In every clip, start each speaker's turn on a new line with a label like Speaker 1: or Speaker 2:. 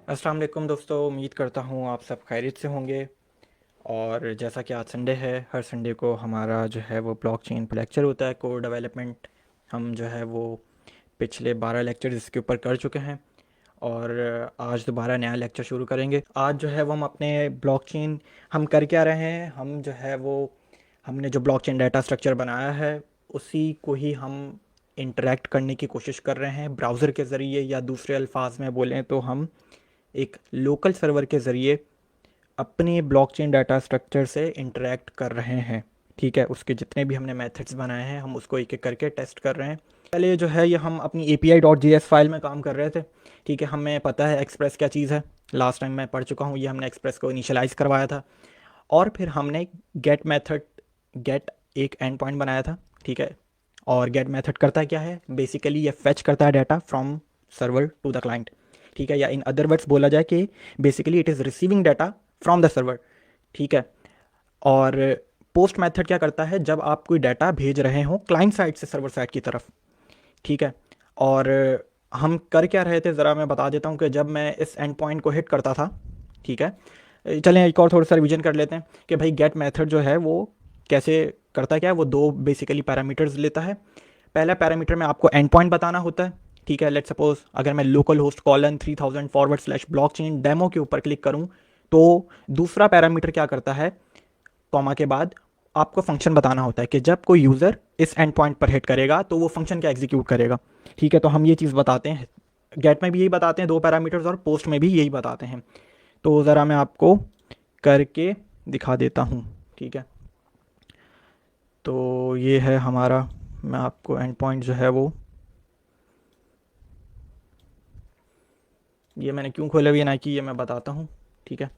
Speaker 1: अस्सलाम वालेकुम दोस्तों, उम्मीद करता हूँ आप सब खैरियत से होंगे। और जैसा कि आज संडे है, हर संडे को हमारा जो है वो ब्लॉकचेन पर लेक्चर होता है, कोर डेवलपमेंट। हम जो है वो पिछले 12 लेक्चर इसके ऊपर कर चुके हैं और आज दोबारा नया लेक्चर शुरू करेंगे। आज जो है वो हम अपने ब्लॉकचेन हम कर क्या रहे हैं, हम जो है वो हमने जो ब्लॉकचेन डाटा स्ट्रक्चर बनाया है उसी को ही हम इंटरेक्ट करने की कोशिश कर रहे हैं ब्राउज़र के ज़रिए, या दूसरे अल्फाज में बोलें तो हम एक लोकल सर्वर के ज़रिए अपने ब्लॉकचेन डाटा स्ट्रक्चर से इंटरेक्ट कर रहे हैं। ठीक है, उसके जितने भी हमने मेथड्स बनाए हैं हम उसको एक एक करके टेस्ट कर रहे हैं। पहले जो है ये हम अपनी API.js फाइल में काम कर रहे थे। ठीक है, हमें पता है एक्सप्रेस क्या चीज़ है, लास्ट टाइम मैं पढ़ चुका हूँ। ये हमने एक्सप्रेस को इनिशियलाइज़ करवाया था और फिर हमने गेट मेथड, गेट एक एंड पॉइंट बनाया था। ठीक है, और गेट मेथड करता है क्या है, बेसिकली ये फेच करता है data from server to the client. ठीक है, या इन अदर वर्ड्स बोला जाए कि basically it is receiving data from the server. ठीक है, और पोस्ट मेथड क्या करता है, जब आप कोई डाटा भेज रहे हो क्लाइंट साइड से सर्वर साइड की तरफ। ठीक है, और हम कर क्या रहे थे ज़रा मैं बता देता हूँ कि जब मैं इस एंड पॉइंट को हिट करता था। ठीक है, चलें एक और थोड़ा सा रिवीजन कर लेते हैं कि भाई गेट मेथड जो है वो कैसे करता क्या है। वो दो बेसिकली पैरामीटर्स लेता है। पहला पैरामीटर में आपको एंड पॉइंट बताना होता है। ठीक है, लेट सपोज अगर मैं local host colon 3000 forward slash blockchain demo के ऊपर क्लिक करूं तो दूसरा पैरामीटर क्या करता है, कॉमा के बाद आपको फंक्शन बताना होता है कि जब कोई यूज़र इस एंड पॉइंट पर हिट करेगा तो वो फंक्शन क्या एग्जीक्यूट करेगा। ठीक है, तो हम ये चीज़ बताते हैं, गेट में भी यही बताते हैं दो पैरामीटर्स, और पोस्ट में भी यही बताते हैं। तो ज़रा मैं आपको करके दिखा देता हूँ। ठीक है, तो ये है हमारा, मैं आपको एंड पॉइंट जो है वो, ये मैंने क्यों खोला हुआ है ना कि ये मैं बताता हूँ। ठीक है,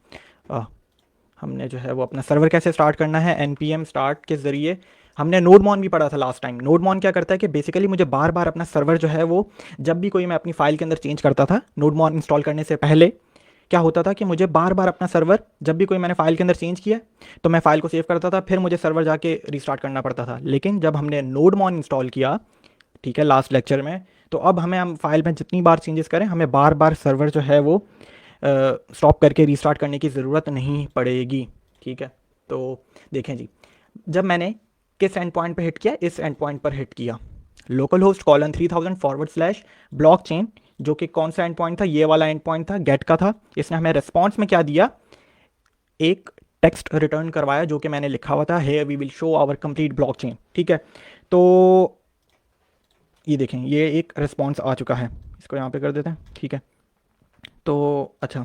Speaker 1: हमने जो है वो अपना सर्वर कैसे स्टार्ट करना है, npm स्टार्ट के ज़रिए। हमने नोडमॉन भी पढ़ा था लास्ट टाइम। नोडमॉन क्या करता है कि बेसिकली मुझे बार बार अपना सर्वर जो है वो, जब भी कोई मैं अपनी फाइल के अंदर चेंज करता था नोडमॉन इंस्टॉल करने से पहले, क्या होता था कि मुझे बार बार अपना सर्वर, जब भी कोई मैंने फाइल के अंदर चेंज किया तो मैं फाइल को सेव करता था, फिर मुझे सर्वर जाके रिस्टार्ट करना पड़ता था। लेकिन जब हमने नोडमॉन इंस्टॉल किया, ठीक है, लास्ट लेक्चर में, तो अब हम फाइल में जितनी बार चेंजेस करें हमें बार बार सर्वर जो है वो स्टॉप करके रीस्टार्ट करने की ज़रूरत नहीं पड़ेगी। ठीक है, तो देखें जी, जब मैंने किस एंड पॉइंट पर हिट किया, इस एंड पॉइंट पर हिट किया, local host colon 3000 forward slash block chain, जो कि कौन सा एंड पॉइंट था, ये वाला एंड पॉइंट था, गेट का था। इसने हमें रिस्पॉन्स में क्या दिया, एक टेक्स्ट रिटर्न करवाया जो कि मैंने लिखा हुआ था, hey we will show our complete blockchain. ठीक है, तो ये देखें, ये एक रिस्पॉन्स आ चुका है, इसको यहाँ पे कर देते हैं। ठीक है, तो अच्छा,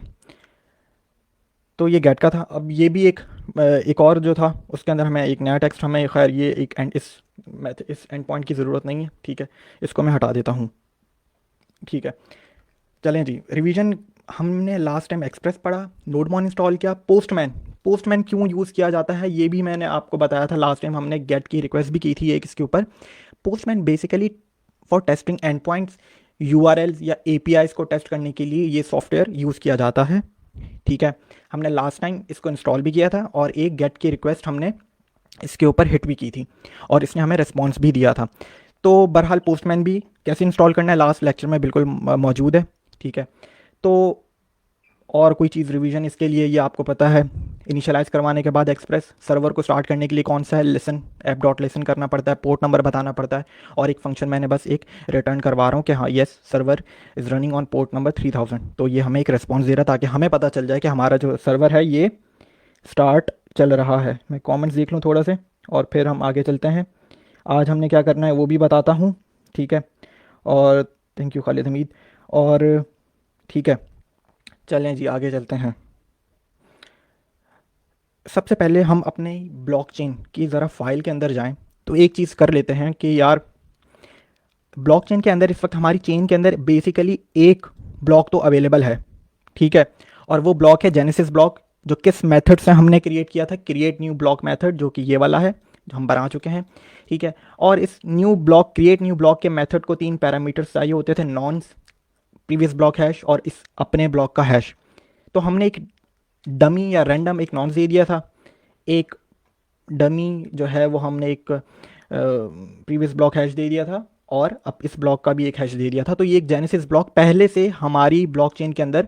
Speaker 1: तो ये गेट का था। अब ये भी एक और जो था उसके अंदर हमें एक नया टेक्स्ट, हमें खैर ये एक एंड, इस एंड पॉइंट की ज़रूरत नहीं है। ठीक है, इसको मैं हटा देता हूँ। ठीक है, चलें जी, रिवीजन। हमने लास्ट टाइम एक्सप्रेस पढ़ा, नोडमॉन इंस्टॉल किया, पोस्टमैन। पोस्टमैन क्यों यूज़ किया जाता है ये भी मैंने आपको बताया था लास्ट टाइम, हमने गेट की रिक्वेस्ट भी की थी एक इसके ऊपर। Postman basically for testing and points, URLs या APIs को टेस्ट करने के लिए ये सॉफ्टवेयर यूज़ किया जाता है। ठीक है, हमने लास्ट टाइम इसको इंस्टॉल भी किया था और एक गेट की रिक्वेस्ट हमने इसके ऊपर हिट भी की थी और इसने हमें रिस्पॉन्स भी दिया था। तो बहरहाल पोस्टमैन भी कैसे इंस्टॉल करना है लास्ट लेक्चर में बिल्कुल मौजूद है। ठीक है, तो और कोई चीज़ रिवीजन इसके लिए ये आपको पता है, इनिशियलाइज़ करवाने के बाद एक्सप्रेस सर्वर को स्टार्ट करने के लिए कौन सा है, लिसन, ऐप डॉट लिसन करना पड़ता है, पोर्ट नंबर बताना पड़ता है, और एक फंक्शन मैंने बस एक रिटर्न करवा रहा हूँ कि हाँ yes server is running on port number 3000। तो ये हमें एक रिस्पॉन्स दे रहा है ताकि हमें पता चल जाए कि हमारा जो सर्वर है ये स्टार्ट चल रहा है। मैं कमेंट्स देख लूँ थोड़ा से और फिर हम आगे चलते हैं। आज हमने क्या करना है वो भी बताता हूँ। ठीक है, और थैंक यू खालिद हमीद। और ठीक है, चलें जी आगे चलते हैं। सबसे पहले हम अपने ब्लॉकचेन की ज़रा फाइल के अंदर जाएं तो एक चीज़ कर लेते हैं कि यार ब्लॉकचेन के अंदर इस वक्त हमारी चेन के अंदर बेसिकली एक ब्लॉक तो अवेलेबल है। ठीक है, और वो ब्लॉक है जेनेसिस ब्लॉक, जो किस मेथड से हमने क्रिएट किया था, क्रिएट न्यू ब्लॉक मेथड, जो कि ये वाला है जो हम बना चुके हैं। ठीक है, और इस new block, create new block के मेथड को 3 पैरामीटर्स चाहिए होते थे, नॉन्स, प्रीवियस ब्लॉक हैश और इस अपने ब्लॉक का हैश। तो हमने एक डमी या रैंडम एक नॉन्स दे दिया था, एक डमी जो है वो हमने एक प्रीवियस ब्लॉक हैश दे दिया था, और अब इस ब्लॉक का भी एक हैश दे दिया था। तो ये एक जेनेसिस ब्लॉक पहले से हमारी ब्लॉकचेन के अंदर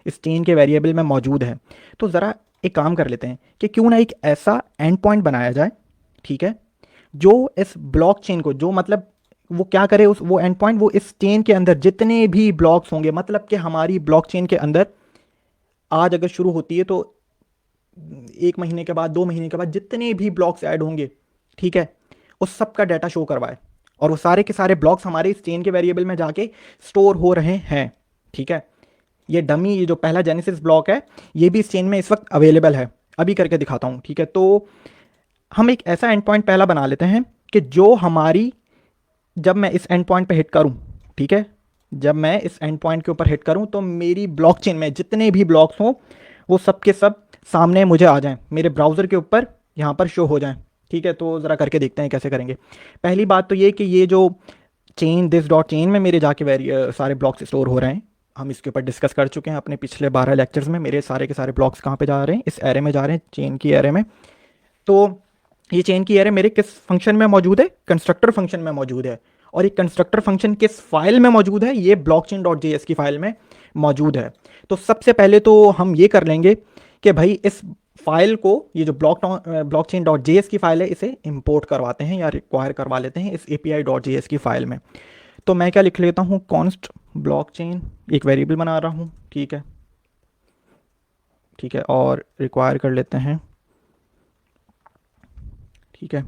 Speaker 1: इस चेन के वेरिएबल में मौजूद है। तो ज़रा एक काम कर लेते हैं कि क्यों ना एक ऐसा एंड पॉइंट बनाया जाए, ठीक है, जो इस ब्लॉक चेन को, जो मतलब वो क्या करे, उस वो एंड पॉइंट वो इस चेन के अंदर जितने भी ब्लॉक्स होंगे, मतलब कि हमारी ब्लॉक चेन के अंदर आज अगर शुरू होती है तो 1 महीने के बाद, 2 महीने के बाद जितने भी ब्लॉक्स ऐड होंगे, ठीक है, उस सब का डाटा शो करवाए, और वो सारे के सारे ब्लॉक्स हमारे इस चेन के वेरिएबल में जाके स्टोर हो रहे हैं, ठीक है। ये डमी, ये जो पहला जेनेसिस ब्लॉक है, ये भी इस चेन में इस वक्त अवेलेबल है। अभी करके दिखाता हूँ, ठीक है। तो हम एक ऐसा एंड पॉइंट पहला बना लेते हैं कि जो हमारी, जब मैं इस एंड पॉइंट पे हिट करूं, ठीक है, जब मैं इस एंड पॉइंट के ऊपर हिट करूं तो मेरी ब्लॉकचेन में जितने भी ब्लॉक्स हों वो सब के सब सामने मुझे आ जाएं, मेरे ब्राउज़र के ऊपर यहाँ पर शो हो जाएं, ठीक है। तो ज़रा करके देखते हैं कैसे करेंगे। पहली बात तो ये कि ये जो चेन, दिस डॉट चेन में मेरे जाके सारे ब्लॉक्स स्टोर हो रहे हैं, हम इसके ऊपर डिस्कस कर चुके हैं अपने पिछले 12 लेक्चर्स में। मेरे सारे के सारे ब्लॉक्स कहाँ पे जा रहे हैं, इस एरे में जा रहे हैं, चेन की एरे में। तो ये चेन की एरे मेरे किस फंक्शन में मौजूद है, कंस्ट्रक्टर फंक्शन में मौजूद है। और ये कंस्ट्रक्टर फंक्शन किस फाइल में मौजूद है, ये ब्लॉकचेन डॉट जेएस की फाइल में मौजूद है। तो सबसे पहले तो हम ये कर लेंगे कि भाई इस फाइल को, ये जो ब्लॉकचेन डॉट जेएस की फाइल है, इसे इंपोर्ट करवाते हैं या रिक्वायर करवा लेते हैं इस एपीआई डॉट जेएस की फाइल में। तो मैं क्या लिख लेता हूँ, कॉन्स्ट ब्लॉकचेन, एक वेरिएबल बना रहा हूँ, ठीक है, ठीक है, और रिक्वायर कर लेते हैं, ठीक है।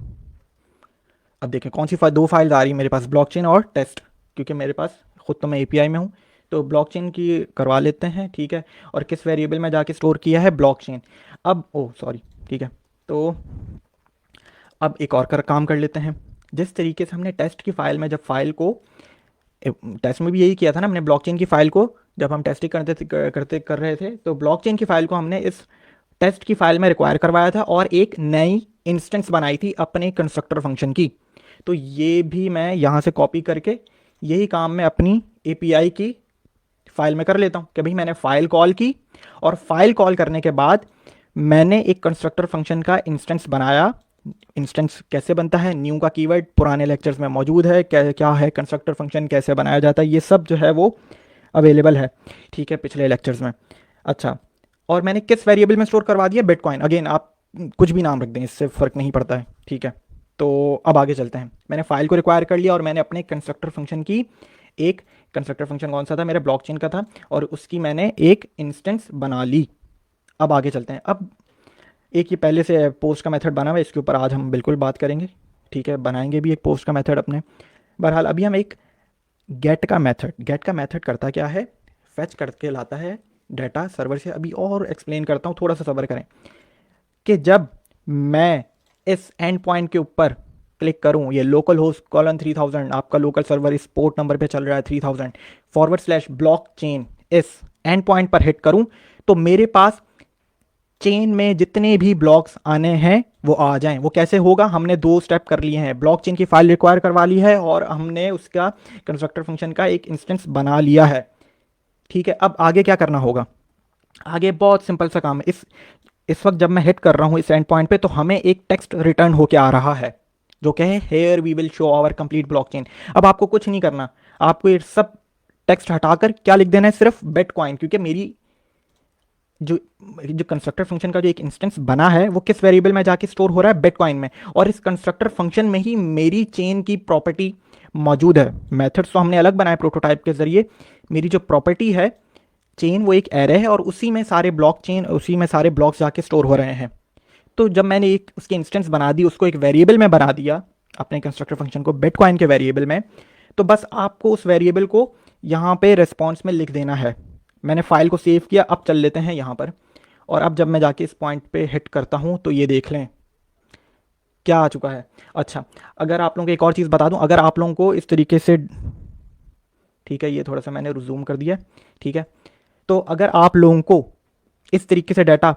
Speaker 1: अब देखें कौन सी दो फाइल्स आ रही है मेरे पास, ब्लॉकचेन और टेस्ट, क्योंकि मेरे पास खुद तो मैं एपीआई में हूँ। तो ब्लॉकचेन की करवा लेते हैं, ठीक है, और किस वेरिएबल में जाके स्टोर किया है, ब्लॉकचेन। अब ओ सॉरी, ठीक है। तो अब एक और काम कर लेते हैं। जिस तरीके से हमने टेस्ट की फाइल में, जब फाइल को, टेस्ट में भी यही किया था ना हमने, ब्लॉकचेन की फाइल को जब हम टेस्टिंग कर रहे थे, तो ब्लॉकचेन की फाइल को हमने इस टेस्ट की फाइल में रिक्वायर करवाया था और एक नई इंस्टेंस बनाई थी अपने कंस्ट्रक्टर फंक्शन की। तो ये भी मैं यहाँ से कॉपी करके यही काम मैं अपनी एपीआई की फाइल में कर लेता हूँ कि भाई मैंने फाइल कॉल की, और फाइल कॉल करने के बाद मैंने एक कंस्ट्रक्टर फंक्शन का इंस्टेंस बनाया। इंस्टेंस कैसे बनता है, न्यू का कीवर्ड पुराने लेक्चर्स में मौजूद है, क्या है कंस्ट्रक्टर फंक्शन, कैसे बनाया जाता है, ये सब जो है वो अवेलेबल है, ठीक है, पिछले लेक्चर्स में। अच्छा, और मैंने किस वेरिएबल में स्टोर करवा दिया, बिटकॉइन। अगेन आप कुछ भी नाम रख दें, इससे फ़र्क नहीं पड़ता है, ठीक है। तो अब आगे चलते हैं। मैंने फाइल को रिक्वायर कर लिया और मैंने अपने कंस्ट्रक्टर फंक्शन की, एक कंस्ट्रक्टर फंक्शन कौन सा था, मेरा ब्लॉकचेन का था, और उसकी मैंने एक इंस्टेंस बना ली। अब आगे चलते हैं। अब एक ये पहले से पोस्ट का मेथड बना हुआ है, इसके ऊपर आज हम बिल्कुल बात करेंगे, ठीक है, बनाएंगे भी एक पोस्ट का मेथड अपने। बहरहाल अभी हम एक गेट का मेथड करता क्या है, फेच करके लाता है डाटा सर्वर से। अभी और एक्सप्लेन करता हूँ, थोड़ा सा सब्र करें। कि जब मैं इस एंड पॉइंट के ऊपर क्लिक करूं, ये लोकल होस्ट कॉलन 3000, आपका लोकल सर्वर इस पोर्ट नंबर पे चल रहा है 3000 / ब्लॉक चेन, इस एंड पॉइंट पर हिट करूं तो मेरे पास चेन में जितने भी ब्लॉक्स आने हैं वो आ जाएं। वो कैसे होगा, हमने 2 स्टेप कर लिए हैं, ब्लॉकचेन की फाइल रिक्वायर करवा ली है और हमने उसका कंस्ट्रक्टर फंक्शन का एक इंस्टेंस बना लिया है, ठीक है। अब आगे क्या करना होगा, आगे बहुत सिंपल सा काम है। इस वक्त जब मैं हिट कर रहा हूं इस एंड पॉइंट पे, तो हमें एक टेक्स्ट रिटर्न होके आ रहा है जो क्या है, here we will show our complete blockchain. अब आपको कुछ नहीं करना, आपको ये सब टेक्स्ट हटाकर क्या लिख देना है, सिर्फ बिटकॉइन, क्योंकि मेरी जो जो कंस्ट्रक्टर फंक्शन का जो एक इंस्टेंस बना है वो किस वेरिएबल में जाके स्टोर हो रहा है, बिटकॉइन में, और इस कंस्ट्रक्टर फंक्शन में ही मेरी चेन की प्रॉपर्टी मौजूद है। मेथड्स तो हमने अलग बनाए प्रोटोटाइप के जरिए, मेरी जो प्रॉपर्टी है चेन वो एक एरे है और उसी में सारे उसी में सारे ब्लॉक्स जाके स्टोर हो रहे हैं। तो जब मैंने एक उसकी इंस्टेंस बना दी, उसको एक वेरिएबल में बना दिया अपने कंस्ट्रक्टर फंक्शन को बिटकॉइन के वेरिएबल में, तो बस आपको उस वेरिएबल को यहाँ पे रिस्पॉन्स में लिख देना है। मैंने फाइल को सेव किया, अब चल लेते हैं यहाँ पर, और अब जब मैं जाके इस पॉइंट पे हिट करता हूँ तो ये देख लें क्या आ चुका है। अच्छा, अगर आप लोगों को एक और चीज़ बता दूं, अगर आप लोगों को इस तरीके से, ठीक है, ये थोड़ा सा मैंने रिज्यूम कर दिया, ठीक है। तो अगर आप लोगों को इस तरीके से डाटा,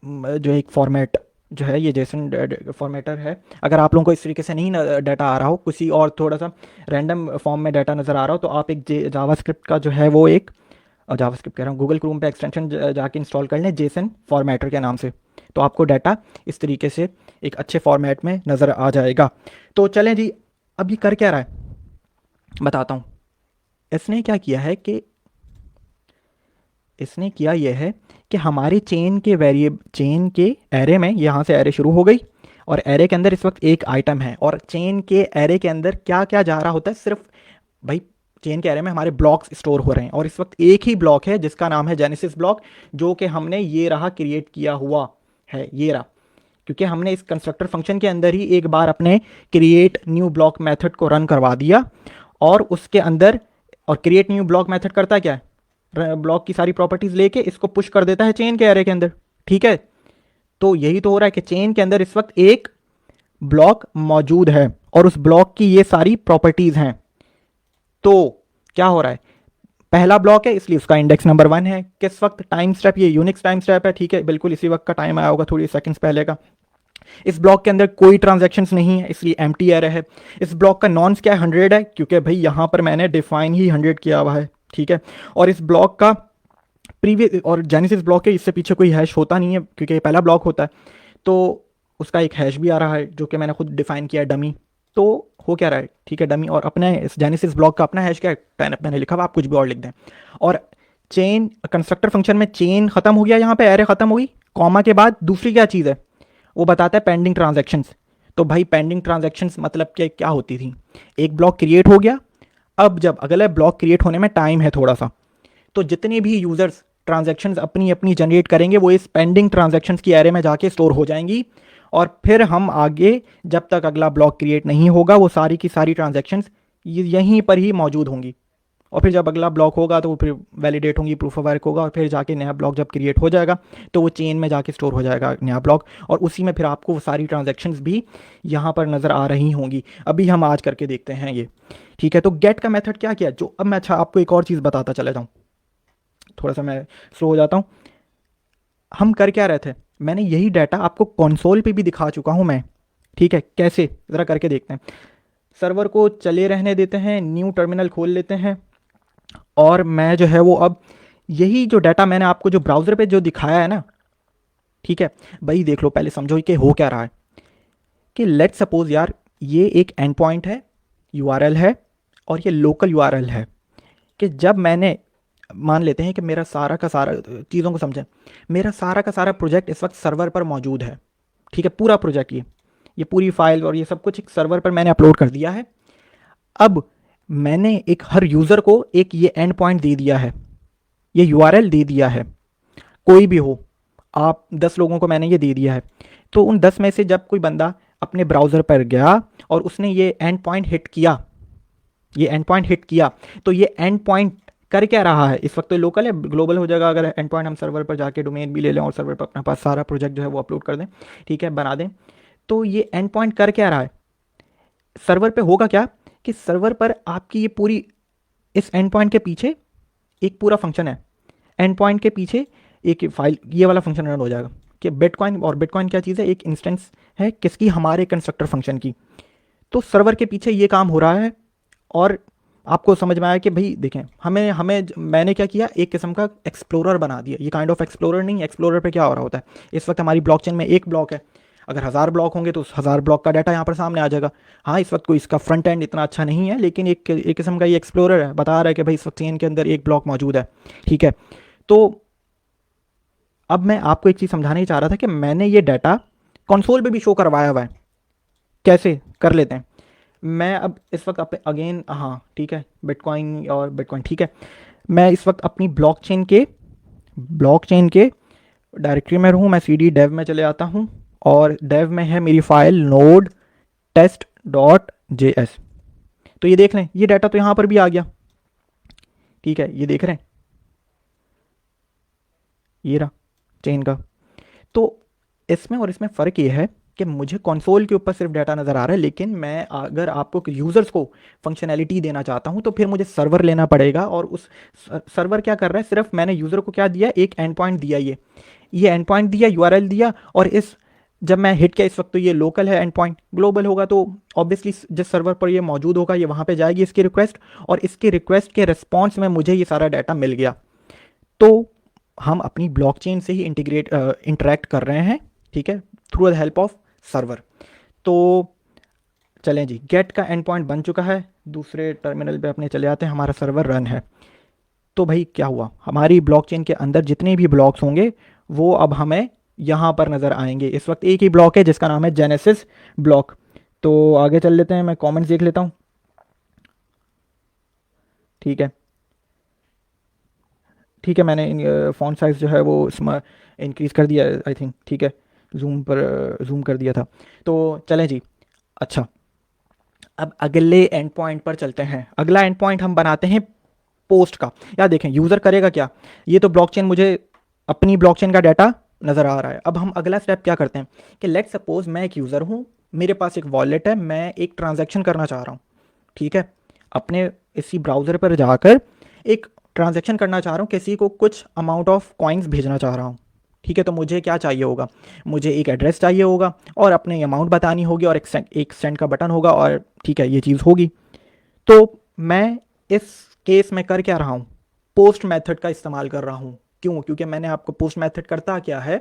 Speaker 1: जो एक फॉर्मेट जो है ये जेसन फॉर्मेटर है, अगर आप लोगों को इस तरीके से नहीं डाटा आ रहा हो, किसी और थोड़ा सा रैंडम फॉर्म में डाटा नज़र आ रहा हो, तो आप एक जावास्क्रिप्ट का जो है वो एक, जावास्क्रिप्ट कह रहा हूँ, गूगल क्रोम पे एक्सटेंशन जाके इंस्टॉल कर लें जेसन फॉर्मेटर के नाम से, तो आपको डाटा इस तरीके से एक अच्छे फॉर्मेट में नज़र आ जाएगा। तो चलें जी, अब ये कर क्या रहा है बताता हूँ। इसने क्या किया है कि इसने किया यह है कि हमारे चेन के एरे में, यहाँ से एरे शुरू हो गई और एरे के अंदर इस वक्त एक आइटम है, और चेन के एरे के अंदर क्या क्या जा रहा होता है, सिर्फ भाई चेन के एरे में हमारे ब्लॉक्स स्टोर हो रहे हैं, और इस वक्त एक ही ब्लॉक है जिसका नाम है जेनेसिस ब्लॉक, जो कि हमने ये रहा क्रिएट किया हुआ है, ये रहा, क्योंकि हमने इस कंस्ट्रक्टर फंक्शन के अंदर ही एक बार अपने क्रिएट न्यू ब्लॉक मेथड को रन करवा दिया, और उसके अंदर, और क्रिएट न्यू ब्लॉक मेथड करता क्या है, ब्लॉक की सारी प्रॉपर्टीज लेके इसको पुश कर देता है चेन के एरे के अंदर, ठीक है। तो यही तो हो रहा है कि चेन के अंदर इस वक्त एक ब्लॉक मौजूद है और उस ब्लॉक की ये सारी प्रॉपर्टीज हैं। तो क्या हो रहा है, पहला ब्लॉक है इसलिए उसका इंडेक्स नंबर 1 है। किस वक्त, टाइम स्टेप, ये यूनिक्स टाइम स्टेप है, ठीक है, बिल्कुल इसी वक्त का टाइम आया होगा थोड़ी सेकंड्स पहले का। इस ब्लॉक के अंदर कोई ट्रांजैक्शंस नहीं है इसलिए एम्प्टी एरे है। इस ब्लॉक का नॉन्स क्या है, 100 है, क्योंकि भाई यहाँ पर मैंने डिफाइन ही 100 किया हुआ है, ठीक है। और इस ब्लॉक का प्रीवियस, और जेनेसिस ब्लॉक के इससे पीछे कोई हैश होता नहीं है क्योंकि ये पहला ब्लॉक होता है, तो उसका एक हैश भी आ रहा है जो कि मैंने खुद डिफाइन किया है, डमी। तो हो क्या रहा है, ठीक है, डमी, और अपने इस जेनेसिस ब्लॉक का अपना हैश क्या है, मैंने लिखा हुआ, आप कुछ भी और लिख दें। और चेन कंस्ट्रक्टर फंक्शन में चेन खत्म हो गया, यहाँ पे एरे खत्म हो गई, कॉमा के बाद दूसरी क्या चीज़ है, वो बताता है पेंडिंग ट्रांजैक्शंस। तो भाई पेंडिंग ट्रांजैक्शंस मतलब कि क्या होती थी, एक ब्लॉक क्रिएट हो गया, अब जब अगला ब्लॉक क्रिएट होने में टाइम है थोड़ा सा, तो जितने भी यूजर्स ट्रांजैक्शंस अपनी अपनी जनरेट करेंगे वो इस पेंडिंग ट्रांजैक्शंस की एरे में जाके स्टोर हो जाएंगी, और फिर हम आगे जब तक अगला ब्लॉक क्रिएट नहीं होगा वो सारी की सारी ट्रांजैक्शंस यहीं पर ही मौजूद होंगी, और फिर जब अगला ब्लॉक होगा तो वो फिर वैलिडेट होंगी, प्रूफ ऑफ वर्क होगा, और फिर जाके नया ब्लॉक जब क्रिएट हो जाएगा तो वो चेन में जाके स्टोर हो जाएगा नया ब्लॉक, और उसी में फिर आपको वो सारी ट्रांजैक्शंस भी यहाँ पर नज़र आ रही होंगी। अभी हम आज करके देखते हैं ये, ठीक है। तो गेट का मेथड क्या किया, जो अब मैं अच्छा आपको एक और चीज़ बताता चला जाऊँ, थोड़ा सा मैं स्लो हो जाता हूँ। हम कर क्या रहे थे, मैंने यही डाटा आपको कंसोल पे भी दिखा चुका हूँ मैं, ठीक है, कैसे, ज़रा करके देखते हैं। सर्वर को चले रहने देते हैं, न्यू टर्मिनल खोल लेते हैं, और मैं जो है वो अब यही जो डाटा मैंने आपको जो ब्राउज़र पे जो दिखाया है ना, ठीक है, भाई देख लो, पहले समझो कि हो क्या रहा है, कि लेट सपोज यार ये एक एंड पॉइंट है, यूआरएल है, और ये लोकल यूआरएल है, कि जब मैंने, मान लेते हैं कि मेरा सारा का सारा, चीज़ों को समझें, मेरा सारा का सारा प्रोजेक्ट इस वक्त सर्वर पर मौजूद है, ठीक है, पूरा प्रोजेक्ट, ये पूरी फाइल और ये सब कुछ एक सर्वर पर मैंने अपलोड कर दिया है। अब मैंने एक हर यूज़र को एक ये एंड पॉइंट दे दिया है, ये यूआरएल दे दिया है, कोई भी हो, आप 10 लोगों को मैंने ये दे दिया है। तो उन 10 में से जब कोई बंदा अपने ब्राउज़र पर गया और उसने ये एंड पॉइंट हिट किया, ये एंड पॉइंट हिट किया, तो ये एंड पॉइंट कर क्या रहा है, इस वक्त तो लोकल है, ग्लोबल हो जाएगा अगर एंड पॉइंट हम सर्वर पर जाके डोमेन भी ले लें और सर्वर पर अपने पास सारा प्रोजेक्ट जो है वो अपलोड कर दें, ठीक है, बना दें। तो ये एंड पॉइंट कर क्या रहा है, सर्वर पे होगा क्या, कि सर्वर पर आपकी ये पूरी, इस एंड पॉइंट के पीछे एक पूरा फंक्शन है, एंड पॉइंट के पीछे एक फाइल, ये वाला फंक्शन रन हो जाएगा, कि बिटकॉइन, और बिटकॉइन क्या चीज़ है, एक इंस्टेंस है किसकी, हमारे कंस्ट्रक्टर फंक्शन की। तो सर्वर के पीछे ये काम हो रहा है, और आपको समझ में आया कि भाई देखें, हमें हमें मैंने क्या किया, एक किस्म का एक्सप्लोरर बना दिया, ये काइंड ऑफ एक्सप्लोरर नहीं, एक्सप्लोरर पे क्या हो रहा होता है, इस वक्त हमारी ब्लॉकचेन में एक ब्लॉक है, अगर 1000 ब्लॉक होंगे तो उस 1000 ब्लॉक का डाटा यहाँ पर सामने आ जाएगा। हाँ, इस वक्त कोई इसका फ्रंट एंड इतना अच्छा नहीं है, लेकिन एक किस्म का ये एक्सप्लोरर है, बता रहा है कि भाई इस वक्त चेन के अंदर एक ब्लॉक मौजूद है, ठीक है। तो अब मैं आपको एक चीज़ समझाना ही चाह रहा था कि मैंने ये डाटा कंसोल पे भी शो करवाया हुआ है, कैसे कर लेते हैं। मैं अब इस वक्त अगेन, हाँ ठीक है, बिटकॉइन और बिटकॉइन, ठीक है, मैं इस वक्त अपनी ब्लॉकचेन के डायरेक्टरी में रहूँ, मैं CD डेव में चले आता हूँ, और डेव में है मेरी फाइल नोड test.js। तो ये देख लें, ये डाटा तो यहाँ पर भी आ गया, ठीक है, ये देख रहे हैं, ये रहा चेन का। तो इसमें और इसमें फ़र्क ये है कि मुझे कंसोल के ऊपर सिर्फ डाटा नज़र आ रहा है, लेकिन मैं अगर आपको यूज़र्स को फंक्शनैलिटी देना चाहता हूँ तो फिर मुझे सर्वर लेना पड़ेगा, और उस सर्वर क्या कर रहा है, सिर्फ मैंने यूज़र को क्या दिया, एक एंड पॉइंट दिया, ये एंड पॉइंट दिया, यूआरएल दिया, और इस जब मैं हिट किया, इस वक्त तो ये लोकल है एंड पॉइंट, ग्लोबल होगा तो ऑब्वियसली जिस सर्वर पर ये मौजूद होगा ये वहाँ पे जाएगी इसकी रिक्वेस्ट, और इसकी रिक्वेस्ट के रिस्पॉन्स में मुझे ये सारा डाटा मिल गया। तो हम अपनी ब्लॉकचेन से ही इंटरेक्ट कर रहे हैं, ठीक है, through the help of server. तो चलें जी, गेट का एंड पॉइंट बन चुका है, दूसरे टर्मिनल पे अपने चले आते हैं, हमारा सर्वर रन है। तो भाई क्या हुआ, हमारी ब्लॉकचेन के अंदर जितने भी ब्लॉक्स होंगे वो अब हमें यहाँ पर नज़र आएंगे। इस वक्त एक ही ब्लॉक है जिसका नाम है जेनेसिस ब्लॉक। तो आगे चल लेते हैं, मैं कमेंट्स देख लेता हूँ। ठीक है, ठीक है, मैंने फ़ॉन्ट साइज़ जो है वो इसमें इंक्रीज़ कर दिया आई थिंक। ठीक है, जूम पर जूम कर दिया था। तो चलें जी। अच्छा, अब अगले एंड पॉइंट पर चलते हैं। अगला एंड पॉइंट हम बनाते हैं पोस्ट का। यार देखें, यूज़र करेगा क्या, ये तो ब्लॉकचेन मुझे अपनी ब्लॉकचेन का डाटा नज़र आ रहा है। अब हम अगला स्टेप क्या करते हैं कि लेट सपोज मैं एक यूज़र हूँ, मेरे पास एक वॉलेट है, मैं एक ट्रांजैक्शन करना चाह रहा हूँ। ठीक है, अपने इसी ब्राउज़र पर जाकर एक ट्रांजैक्शन करना चाह रहा हूँ, किसी को कुछ अमाउंट ऑफ कॉइन्स भेजना चाह रहा हूँ। ठीक है, तो मुझे क्या चाहिए होगा, मुझे एक एड्रेस चाहिए होगा और अपने अमाउंट बतानी होगी और एक सेंड का बटन होगा और ठीक है, ये चीज़ होगी। तो मैं इस केस में कर क्या रहा हूँ, पोस्ट मेथड का इस्तेमाल कर रहा हूँ। क्यों, क्योंकि मैंने आपको पोस्ट मेथड करता क्या है,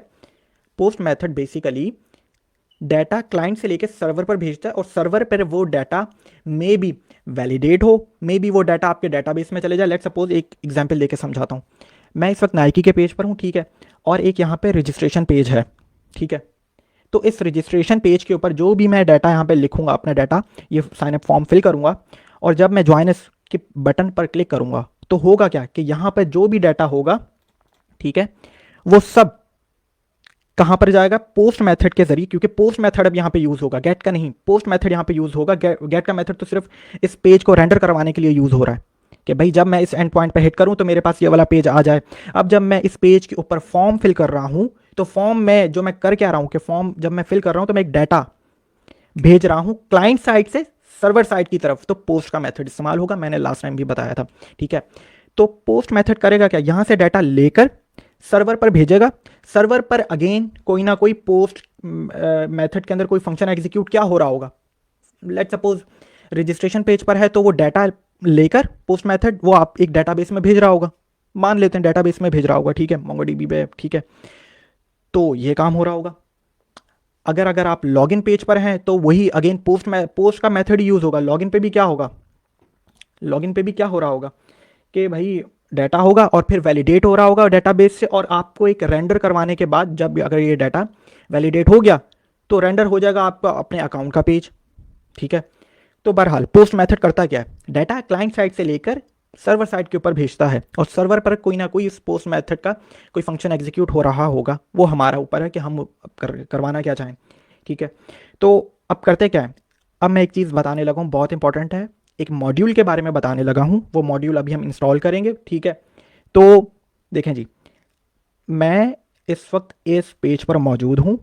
Speaker 1: post method basically data client से लेकर सर्वर पर भेजता है और सर्वर पर वो डाटा मे बी वैलिडेट हो, मे बी वो डाटा आपके डाटाबेस में चले जाए। लेट सपोज एक एग्जांपल देके समझाता हूँ। मैं इस वक्त नाइकी के पेज पर हूँ, ठीक है, और एक यहाँ पे रजिस्ट्रेशन पेज है। ठीक है, तो इस रजिस्ट्रेशन पेज के ऊपर जो भी मैं डाटा यहाँ पे लिखूंगा, अपना डाटा, ये साइन अप फॉर्म फिल करूंगा और जब मैं ज्वाइन के बटन पर क्लिक करूंगा तो होगा क्या कि यहाँ पर जो भी डाटा होगा, ठीक है, वो सब कहां पर जाएगा, पोस्ट मेथड के जरिए। क्योंकि पोस्ट मेथड अब यहां पे यूज होगा, गेट का नहीं, पोस्ट मेथड यहां पे यूज होगा। गेट का मेथड तो सिर्फ इस पेज को रेंडर करवाने के लिए यूज हो रहा है कि भाई जब मैं इस एंड पॉइंट पे हिट करूं तो मेरे पास ये वाला पेज आ जाए। अब जब मैं इस पेज के ऊपर फॉर्म फिल कर रहा हूं तो फॉर्म में जो मैं कर क्या रहा हूं कि फॉर्म जब मैं फिल कर रहा हूं तो मैं एक डाटा भेज रहा हूं क्लाइंट साइड से सर्वर साइड की तरफ, तो पोस्ट का मेथड इस्तेमाल होगा, मैंने लास्ट टाइम भी बताया था। ठीक है, तो पोस्ट मेथड करेगा क्या, यहां से डाटा लेकर सर्वर पर भेजेगा। सर्वर पर अगेन कोई ना कोई पोस्ट मेथड के अंदर कोई फंक्शन एग्जीक्यूट क्या हो रहा होगा। लेट सपोज रजिस्ट्रेशन पेज पर है तो वो डाटा लेकर पोस्ट मेथड वो आप एक डाटाबेस में भेज रहा होगा, मान लेते हैं डाटाबेस में भेज रहा होगा, ठीक है, मोंगोडीबी पे। ठीक है, तो ये काम हो रहा होगा। अगर अगर आप लॉगिन पेज पर हैं तो वही अगेन पोस्ट का मेथड ही यूज होगा। लॉगिन पे भी क्या होगा, लॉगिन पे भी क्या हो रहा होगा कि भाई डाटा होगा और फिर वैलिडेट हो रहा होगा डेटाबेस से, और आपको एक रेंडर करवाने के बाद जब अगर ये डाटा वैलिडेट हो गया तो रेंडर हो जाएगा आपका अपने अकाउंट का पेज। ठीक है, तो बहरहाल पोस्ट मेथड करता क्या है, डाटा क्लाइंट साइड से लेकर सर्वर साइड के ऊपर भेजता है और सर्वर पर कोई ना कोई इस पोस्ट मेथड का कोई फंक्शन एग्जीक्यूट हो रहा होगा। वो हमारा ऊपर है कि हम करवाना क्या चाहें। ठीक है, तो अब करते क्या है, अब मैं एक चीज़ बताने लगा हूँ, बहुत इंपॉर्टेंट है, एक मॉड्यूल के बारे में बताने लगा हूँ। वो मॉड्यूल अभी हम इंस्टॉल करेंगे। ठीक है, तो देखें जी, मैं इस वक्त इस पेज पर मौजूद हूँ,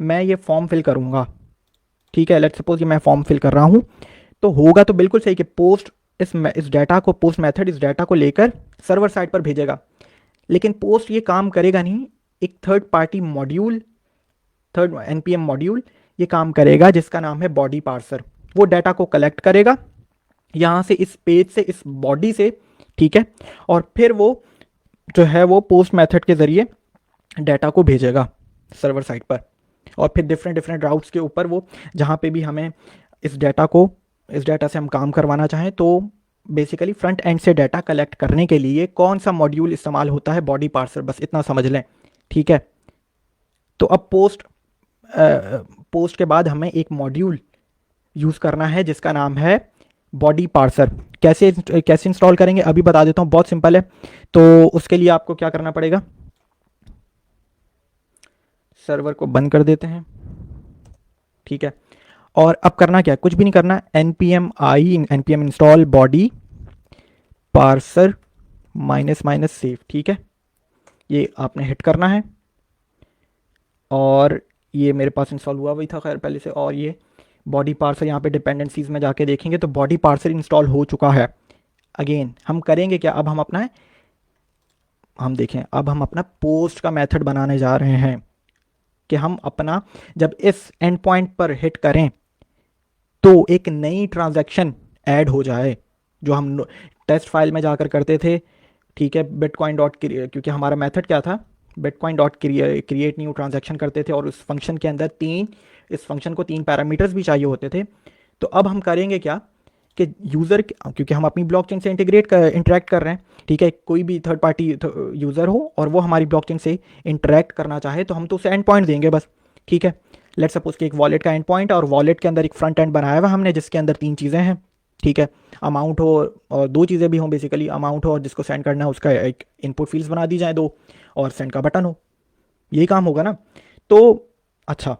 Speaker 1: मैं ये फॉर्म फिल करूँगा। ठीक है, लेट सपोज ये मैं फॉर्म फिल कर रहा हूँ, तो होगा तो बिल्कुल सही कि पोस्ट इस डाटा को, पोस्ट मेथड इस डाटा को लेकर सर्वर साइड पर भेजेगा। लेकिन पोस्ट ये काम करेगा नहीं, एक third party module, third NPM module ये काम करेगा जिसका नाम है बॉडी पार्सर। वो डाटा को कलेक्ट करेगा यहाँ से, इस पेज से, इस बॉडी से। ठीक है, और फिर वो जो है वो पोस्ट मेथड के ज़रिए डाटा को भेजेगा सर्वर साइड पर, और फिर डिफरेंट डिफरेंट राउट्स के ऊपर वो जहाँ पे भी हमें इस डाटा को, इस डाटा से हम काम करवाना चाहें, तो बेसिकली फ्रंट एंड से डाटा कलेक्ट करने के लिए कौन सा मॉड्यूल इस्तेमाल होता है, बॉडी पार्सर, बस इतना समझ लें। ठीक है, तो अब पोस्ट के बाद हमें एक मॉड्यूल यूज़ करना है जिसका नाम है बॉडी पार्सर। कैसे कैसे इंस्टॉल करेंगे अभी बता देता हूँ, बहुत सिंपल है। तो उसके लिए आपको क्या करना पड़ेगा, सर्वर को बंद कर देते हैं। ठीक है, और अब करना क्या है, कुछ भी नहीं करना, npm install body parser -- save. ठीक है, ये आपने हिट करना है और ये मेरे पास इंस्टॉल हुआ हुई था खैर पहले से। और ये बॉडी पार्सर यहाँ पे डिपेंडेंसीज में जाके देखेंगे तो बॉडी पार्सर इंस्टॉल हो चुका है। अगेन हम करेंगे क्या, अब हम देखें, अब हम अपना पोस्ट का मेथड बनाने जा रहे हैं कि हम अपना जब इस एंड पॉइंट पर हिट करें तो एक नई ट्रांजैक्शन ऐड हो जाए जो हम टेस्ट फाइल में जाकर करते थे। ठीक है, बिटकॉइन डॉट, क्योंकि हमारा मेथड क्या था, bitcoin dot create new transaction करते थे और उस फंक्शन के अंदर इस फंक्शन को 3 पैरामीटर्स भी चाहिए होते थे। तो अब हम करेंगे क्या कि यूज़र, क्योंकि हम अपनी ब्लॉकचेन से इंटरेक्ट कर रहे हैं, ठीक है, कोई भी थर्ड पार्टी यूज़र हो और वो हमारी ब्लॉकचेन से इंटरेक्ट करना चाहे तो हम तो उसे एंड पॉइंट देंगे बस, ठीक है। लेट्स सपोज कि एक वॉलेट का एंड पॉइंट और वॉलेट के अंदर एक फ्रंट एंड बनाया हुआ हमने जिसके अंदर 3 चीज़ें हैं, ठीक है, अमाउंट हो और 2 चीज़ें भी हों, बेसिकली अमाउंट हो और जिसको सेंड करना है उसका एक इनपुट फील्ड्स बना दी जाए 2, और सेंड का बटन हो, यही काम होगा ना। तो अच्छा,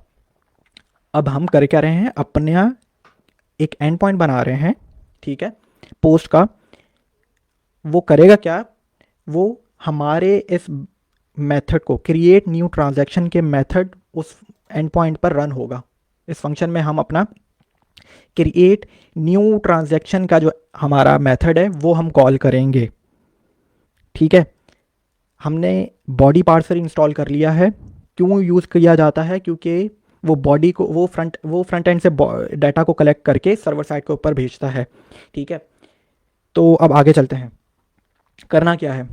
Speaker 1: अब हम कर क्या रहे हैं, अपने यहाँ एक एंड पॉइंट बना रहे हैं, ठीक है, पोस्ट का। वो करेगा क्या, वो हमारे इस मेथड को, क्रिएट न्यू ट्रांजैक्शन के मेथड उस एंड पॉइंट पर रन होगा। इस फंक्शन में हम अपना क्रिएट न्यू ट्रांजैक्शन का जो हमारा मेथड है वो हम कॉल करेंगे, ठीक है। हमने बॉडी पार्सर इंस्टॉल कर लिया है। क्यों यूज़ किया जाता है, क्योंकि वो बॉडी को, वो फ्रंट एंड से डाटा को कलेक्ट करके सर्वर साइड के ऊपर भेजता है, ठीक है। तो अब आगे चलते हैं। करना क्या है,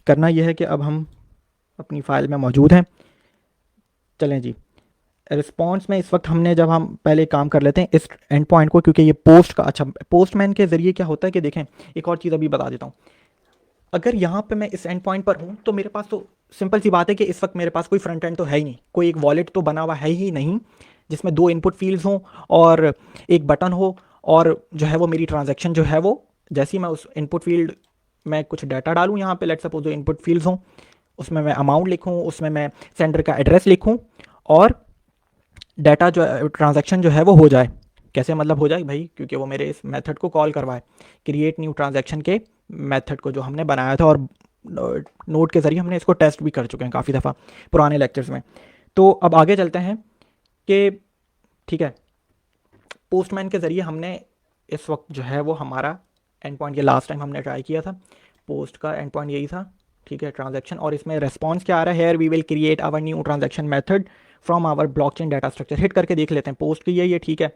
Speaker 1: करना यह है कि अब हम अपनी फाइल में मौजूद हैं। चलें जी, रिस्पॉन्स में इस वक्त हमने, जब हम पहले काम कर लेते हैं इस एंड पॉइंट को, क्योंकि ये पोस्ट का, अच्छा, पोस्टमैन के ज़रिए क्या होता है कि देखें, एक और चीज़ अभी बता देता हूँ। अगर यहाँ पे मैं इस एंड पॉइंट पर हूँ तो मेरे पास तो सिंपल सी बात है कि इस वक्त मेरे पास कोई फ्रंट एंड तो है ही नहीं, कोई एक वॉलेट तो बना हुआ है ही नहीं जिसमें 2 इनपुट फील्ड्स हों और एक बटन हो, और जो है वो मेरी ट्रांजैक्शन जो है वो, जैसे ही मैं उस इनपुट फील्ड में कुछ डाटा डालूँ, यहाँ पे लेट्स सपोज जो इनपुट फील्ड्स हों उसमें मैं अमाउंट लिखूँ, उसमें मैं सेंडर का एड्रेस लिखूँ और डाटा जो ट्रांजैक्शन जो है वो हो जाए। कैसे मतलब हो जाए भाई, क्योंकि वो मेरे इस मेथड को कॉल करवाए, क्रिएट न्यू ट्रांजैक्शन के मेथड को जो हमने बनाया था, और नोट के ज़रिए हमने इसको टेस्ट भी कर चुके हैं काफ़ी दफ़ा पुराने लेक्चर्स में। तो अब आगे चलते हैं कि ठीक है, पोस्टमैन के ज़रिए हमने इस वक्त जो है वो हमारा एंड पॉइंट, ये लास्ट टाइम हमने ट्राई किया था, पोस्ट का एंड पॉइंट यही था, ठीक है, ट्रांजैक्शन। और इसमें रेस्पॉन्स क्या आ रहा है, here we will create our new transaction method from our blockchain data structure. Hit करके देख लेते हैं पोस्ट की ये ठीक है,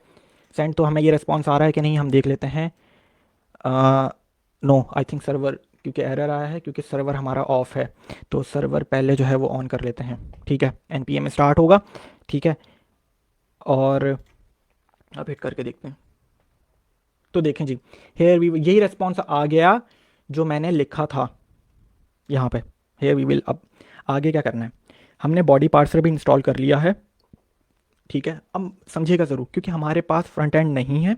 Speaker 1: सेंड तो हमें ये रिस्पॉन्स आ रहा है कि नहीं, हम देख लेते हैं। नो, आई थिंक सर्वर, क्योंकि एरर आया है क्योंकि सर्वर हमारा ऑफ है, तो सर्वर पहले जो है वो ऑन कर लेते हैं, ठीक है, npm स्टार्ट होगा, ठीक है। और अब हिट करके देखते हैं तो देखें जी, हेयर वी, यही रिस्पॉन्स आ गया जो मैंने लिखा था यहाँ पे, हेयर वी विल। अब आगे क्या करना है, हमने बॉडी पार्सर भी इंस्टॉल कर लिया है, ठीक है। अब समझिएगा ज़रूर, क्योंकि हमारे पास फ्रंट एंड नहीं है,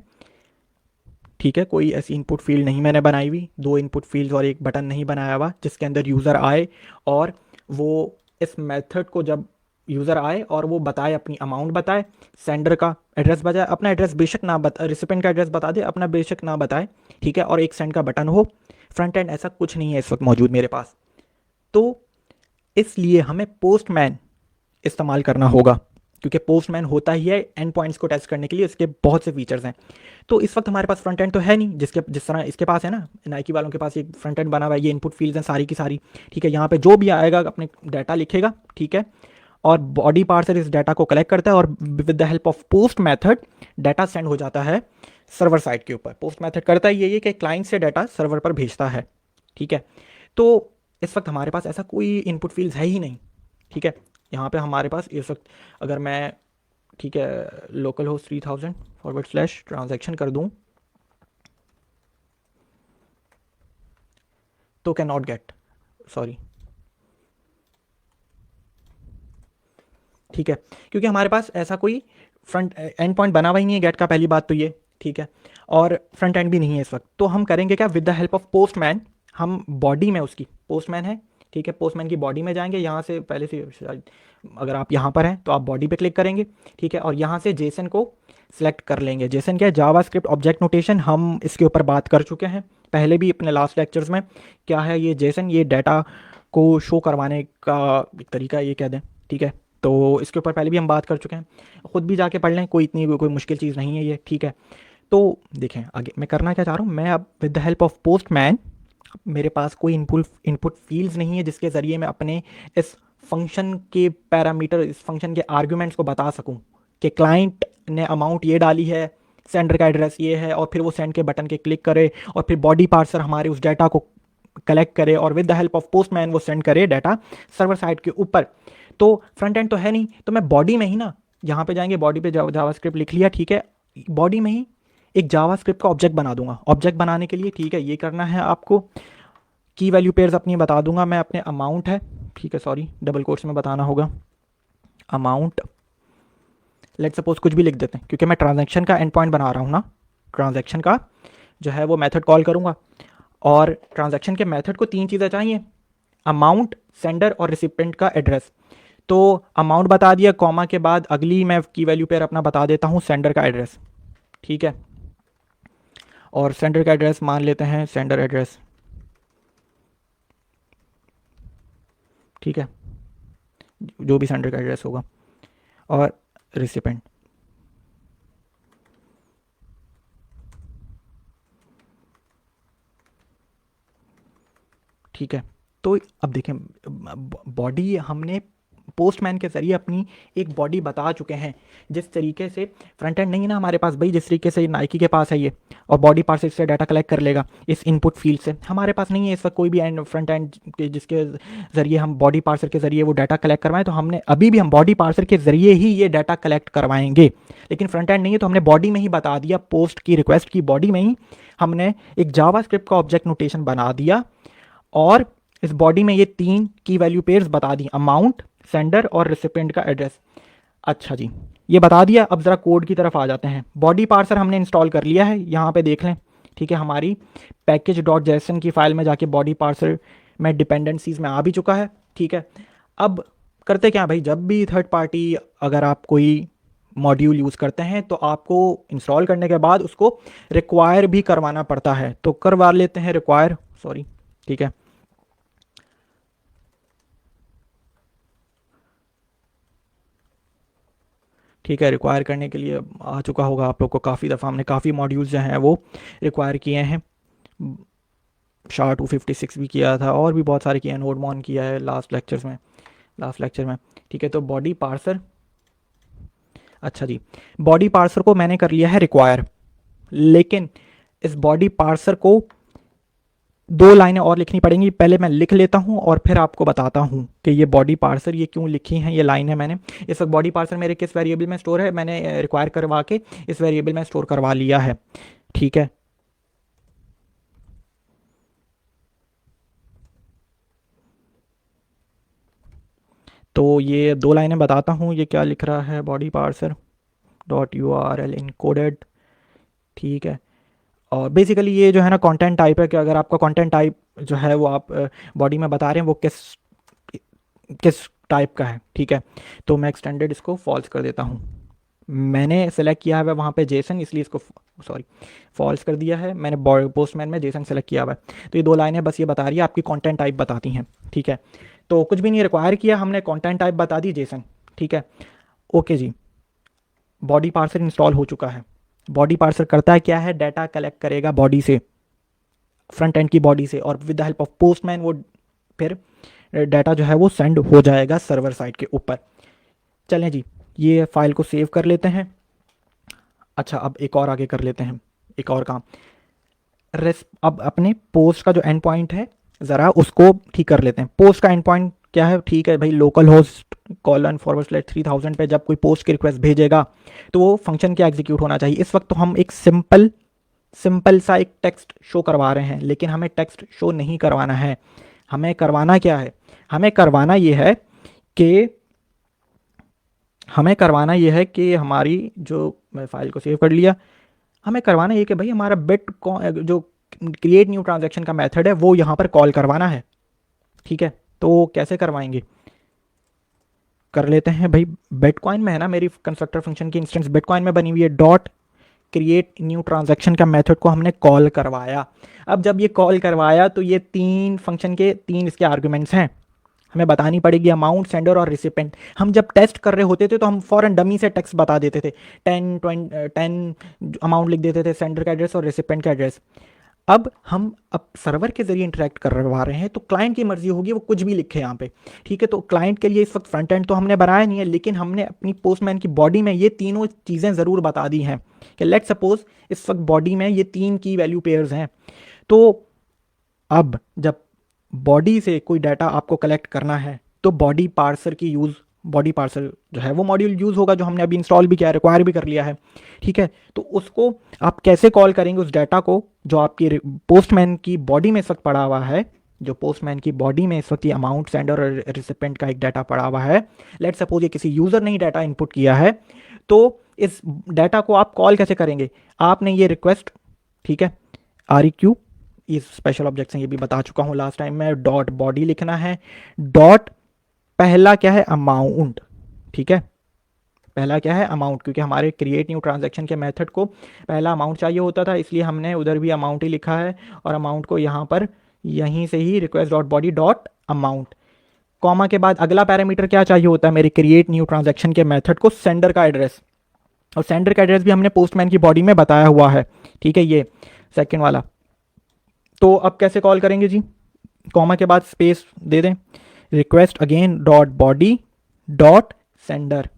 Speaker 1: ठीक है, कोई ऐसी इनपुट फील्ड नहीं मैंने बनाई हुई, 2 इनपुट फील्ड्स और एक बटन नहीं बनाया हुआ जिसके अंदर यूज़र आए और वो इस मेथड को, जब यूज़र आए और वो बताए, अपनी अमाउंट बताए, सेंडर का एड्रेस बताए, अपना एड्रेस बेशक ना बता, रिसिपेंट का एड्रेस बता दे, अपना बेशक ना बताए, ठीक है, और एक सेंड का बटन हो। फ्रंट एंड ऐसा कुछ नहीं है इस वक्त मौजूद मेरे पास, तो इसलिए हमें पोस्टमैन इस्तेमाल करना होगा, क्योंकि पोस्टमैन होता ही है एंड पॉइंट्स को टेस्ट करने के लिए, इसके बहुत से फीचर्स हैं। तो इस वक्त हमारे पास फ्रंट एंड तो है नहीं, जिस तरह इसके पास है ना, नाइकी वालों के पास एक फ्रंट एंड बना हुआ है, ये इनपुट फील्ड्स हैं सारी की सारी, ठीक है, यहाँ पे जो भी आएगा अपने डाटा लिखेगा, ठीक है, और बॉडी पार्सर इस डाटा को कलेक्ट करता है और with the help of post method data send हो जाता है सर्वर साइड के ऊपर। पोस्ट मैथड करता है ये कि क्लाइंट से डाटा सर्वर पर भेजता है, ठीक है। तो इस वक्त हमारे पास ऐसा कोई इनपुट फील्ड्स है ही नहीं, ठीक है। यहाँ पे हमारे पास इस वक्त, अगर मैं, ठीक है, लोकल होस्ट 3000 / ट्रांजैक्शन कर दूँ तो कैन नॉट गेट, सॉरी, ठीक है, क्योंकि हमारे पास ऐसा कोई फ्रंट एंड पॉइंट बना हुआ ही नहीं है गेट का, पहली बात तो ये, ठीक है, और फ्रंट एंड भी नहीं है इस वक्त। तो हम करेंगे क्या, with the help of postman, हम बॉडी में उसकी, पोस्टमैन है, ठीक है, पोस्टमैन की बॉडी में जाएंगे, यहाँ से पहले से, अगर आप यहाँ पर हैं तो आप बॉडी पे क्लिक करेंगे, ठीक है, और यहाँ से जेसन को सिलेक्ट कर लेंगे। जेसन क्या है, जावास्क्रिप्ट ऑब्जेक्ट नोटेशन, हम इसके ऊपर बात कर चुके हैं पहले भी अपने लास्ट लेक्चर्स में। क्या है ये जेसन, ये डाटा को शो करवाने का एक तरीका ये कह दें, ठीक है, तो इसके ऊपर पहले भी हम बात कर चुके हैं, ख़ुद भी जाके पढ़ लें, कोई इतनी कोई मुश्किल चीज़ नहीं है ये, ठीक है। तो देखें आगे मैं करना क्या चाह रहा हूँ, मैं अब with the help of postman, मेरे पास कोई इनपुट फील्ड्स नहीं है जिसके ज़रिए मैं अपने इस फंक्शन के पैरामीटर, इस फंक्शन के आर्ग्यूमेंट्स को बता सकूं कि क्लाइंट ने अमाउंट ये डाली है, सेंडर का एड्रेस ये है, और फिर वो सेंड के बटन के क्लिक करे और फिर बॉडी पार्सर हमारे उस डाटा को कलेक्ट करे और with the help of postman वो सेंड करे डाटा सर्वर साइड के ऊपर। तो फ्रंट एंड तो है नहीं, तो मैं बॉडी में ही ना, यहाँ पे जाएंगे, बॉडी पे जावास्क्रिप्ट लिख लिया, ठीक है, बॉडी में ही एक जावास्क्रिप्ट का ऑब्जेक्ट बना दूंगा। ऑब्जेक्ट बनाने के लिए ठीक है ये करना है आपको, की वैल्यू पेयर्स अपनी बता दूंगा मैं, अपने अमाउंट है, ठीक है सॉरी डबल कोट्स में बताना होगा, अमाउंट लेट सपोज कुछ भी लिख देते हैं क्योंकि मैं ट्रांजैक्शन का एंड पॉइंट बना रहा हूँ ना, ट्रांजैक्शन का जो है वो मेथड कॉल करूँगा। और ट्रांजैक्शन के मेथड को तीन चीज़ें चाहिए, अमाउंट, सेंडर और रिसिपेंट का एड्रेस। तो अमाउंट बता दिया, कॉमा के बाद अगली मैं की वैल्यू पेयर अपना बता देता हूँ सेंडर का एड्रेस, ठीक है। और सेंडर का एड्रेस मान लेते हैं सेंडर एड्रेस, ठीक है, जो भी सेंडर का एड्रेस होगा। और रिसिपेंट, ठीक है। तो अब देखें, बॉडी हमने पोस्टमैन के ज़रिए अपनी एक बॉडी बता चुके हैं। जिस तरीके से फ्रंट एंड नहीं है ना हमारे पास भाई, जिस तरीके से नाइकी के पास है ये, और बॉडी पार्ट से इससे डाटा कलेक्ट कर लेगा इस इनपुट फील्ड से, हमारे पास नहीं है इस वक्त कोई भी एंड फ्रंट एंड जिसके ज़रिए हम बॉडी पार्सर के ज़रिए वो डाटा कलेक्ट करवाएं। तो हमने अभी भी हम बॉडी पार्सर के ज़रिए ही ये डाटा कलेक्ट करवाएंगे, लेकिन फ्रंट एंड नहीं है तो हमने बॉडी में ही बता दिया, पोस्ट की रिक्वेस्ट की बॉडी में ही हमने एक जावास्क्रिप्ट का ऑब्जेक्ट नोटेशन बना दिया और इस बॉडी में ये तीन की वैल्यू पेयर्स बता दी, अमाउंट, सेंडर और रिसिपेंट का एड्रेस। अच्छा जी, ये बता दिया। अब ज़रा कोड की तरफ आ जाते हैं। बॉडी पार्सर हमने इंस्टॉल कर लिया है, यहाँ पे देख लें, ठीक है। हमारी पैकेज डॉट जेसन की फाइल में जाके बॉडी पार्सर में डिपेंडेंसीज में आ भी चुका है, ठीक है। अब करते क्या भाई, जब भी थर्ड पार्टी अगर आप कोई मॉड्यूल यूज़ करते हैं तो आपको इंस्टॉल करने के बाद उसको रिक्वायर भी करवाना पड़ता है। तो करवा लेते हैं रिक्वायर, सॉरी, ठीक है। ठीक है, रिक्वायर करने के लिए आ चुका होगा आप लोग को, काफ़ी दफ़ा हमने काफ़ी मॉड्यूल्स जो हैं वो रिक्वायर किए हैं। SHA-256 भी किया था और भी बहुत सारे किए हैं, नोडमॉन किया है लास्ट लेक्चर में, ठीक है। तो बॉडी पार्सर, अच्छा जी, बॉडी पार्सर को मैंने कर लिया है रिक्वायर, लेकिन इस बॉडी पार्सर को दो लाइनें और लिखनी पड़ेंगी। पहले मैं लिख लेता हूं और फिर आपको बताता हूं कि ये बॉडी पार्सर ये क्यों लिखी हैं ये लाइन है मैंने। इस वक्त बॉडी पार्सर मेरे किस वेरिएबल में स्टोर है, मैंने रिक्वायर करवा के इस वेरिएबल में स्टोर करवा लिया है, ठीक है। तो ये दो लाइनें बताता हूँ ये क्या लिख रहा है, body parser dot URL encoded, ठीक है। और बेसिकली ये जो है ना कंटेंट टाइप है कि अगर आपका कंटेंट टाइप जो है वो आप बॉडी में बता रहे हैं वो किस किस टाइप का है, ठीक है। तो मैं एक्सटेंडेड इसको फॉल्स कर देता हूँ। मैंने सेलेक्ट किया है वहाँ पे जेसन, इसलिए इसको सॉरी फॉल्स कर दिया है मैंने, पोस्टमैन में जेसन सेलेक्ट किया हुआ है। तो ये दो लाइनें बस ये बता रही है आपकी कंटेंट टाइप बताती हैं, ठीक है। तो कुछ भी नहीं रिक्वायर किया हमने, कंटेंट टाइप बता दी जेसन, ठीक है। ओके जी, बॉडी पार्सर इंस्टॉल हो चुका है। बॉडी पार्सर करता है क्या है, डाटा कलेक्ट करेगा बॉडी से, फ्रंट एंड की बॉडी से, और with the help of postman वो फिर डाटा जो है वो सेंड हो जाएगा सर्वर साइड के ऊपर। चलें जी, ये फाइल को सेव कर लेते हैं। अच्छा, अब एक और आगे कर लेते हैं, एक और काम। अब अपने पोस्ट का जो एंड पॉइंट है ज़रा उसको ठीक कर लेते हैं। पोस्ट का एंड पॉइंट क्या है, ठीक है भाई, लोकल होस्ट :/3000 पे जब कोई पोस्ट की रिक्वेस्ट भेजेगा तो वो फंक्शन क्या एग्जीक्यूट होना चाहिए। इस वक्त तो हम एक सिंपल सा एक टेक्स्ट शो करवा रहे हैं, लेकिन हमें टेक्स्ट शो नहीं करवाना है। हमें करवाना क्या है, हमें करवाना ये है कि कि हमारी जो, मैं फाइल को सेव कर लिया, हमें करवाना ये कि भाई हमारा बिट जो क्रिएट न्यू ट्रांजैक्शन का मेथड है वो यहाँ पर कॉल करवाना है, ठीक है। तो कैसे करवाएंगे, कर लेते हैं भाई। बिटकॉइन में है ना मेरी कंस्ट्रक्टर फंक्शन की इंस्टेंस बिटकॉइन में बनी हुई है, डॉट क्रिएट न्यू ट्रांजैक्शन का मेथड को हमने कॉल करवाया। अब जब ये कॉल करवाया तो ये तीन फंक्शन के तीन इसके आर्गुमेंट्स हैं, हमें बतानी पड़ेगी अमाउंट, सेंडर और रिसिपेंट। हम जब टेस्ट कर रहे होते थे तो हम फॉरन डमी से टेक्स्ट बता देते थे, 10 अमाउंट लिख देते थे, सेंडर का एड्रेस और रिसिपेंट का एड्रेस। अब हम सर्वर के जरिए इंटरेक्ट करवा रहे हैं तो क्लाइंट की मर्जी होगी वो कुछ भी लिखे यहाँ पे, ठीक है। तो क्लाइंट के लिए इस वक्त फ्रंट एंड तो हमने बनाया नहीं है, लेकिन हमने अपनी पोस्टमैन की बॉडी में ये तीनों चीज़ें ज़रूर बता दी हैं कि लेट सपोज इस वक्त बॉडी में ये तीन की वैल्यू पेयर्स हैं। तो अब जब बॉडी से कोई डाटा आपको कलेक्ट करना है तो बॉडी पार्सर की यूज़ बॉडी पार्सल जो है वो मॉड्यूल यूज़ होगा, जो हमने अभी इंस्टॉल भी किया है, रिक्वायर भी कर लिया है, ठीक है। तो उसको आप कैसे कॉल करेंगे, उस डाटा को जो आपकी पोस्टमैन की बॉडी में इस वक्त पड़ा हुआ है, जो पोस्टमैन की बॉडी में इस वक्त ये अमाउंट सेंडर और रिसिपेंट का एक डाटा पड़ा हुआ है, लेट सपोज ये किसी यूज़र ने ही डाटा इनपुट किया है, तो इस डाटा को आप कॉल कैसे करेंगे। आपने ये रिक्वेस्ट, ठीक है, REQ, इस स्पेशल ऑब्जेक्ट से ये भी बता चुका हूँ लास्ट टाइम में, डॉट बॉडी लिखना है, डॉट पहला क्या है, अमाउंट, ठीक है, पहला क्या है, अमाउंट, क्योंकि हमारे क्रिएट न्यू ट्रांजैक्शन के मेथड को पहला अमाउंट चाहिए होता था, इसलिए हमने उधर भी अमाउंट ही लिखा है, और अमाउंट को यहाँ पर यहीं से ही request dot body dot amount, comma के बाद अगला पैरामीटर क्या चाहिए होता है मेरे क्रिएट न्यू ट्रांजैक्शन के मेथड को, सेंडर का एड्रेस, और सेंडर का एड्रेस भी हमने पोस्टमैन की बॉडी में बताया हुआ है, ठीक है, ये सेकंड वाला। तो अब कैसे कॉल करेंगे जी, कॉमा के बाद स्पेस दे दें, request again dot body dot sender,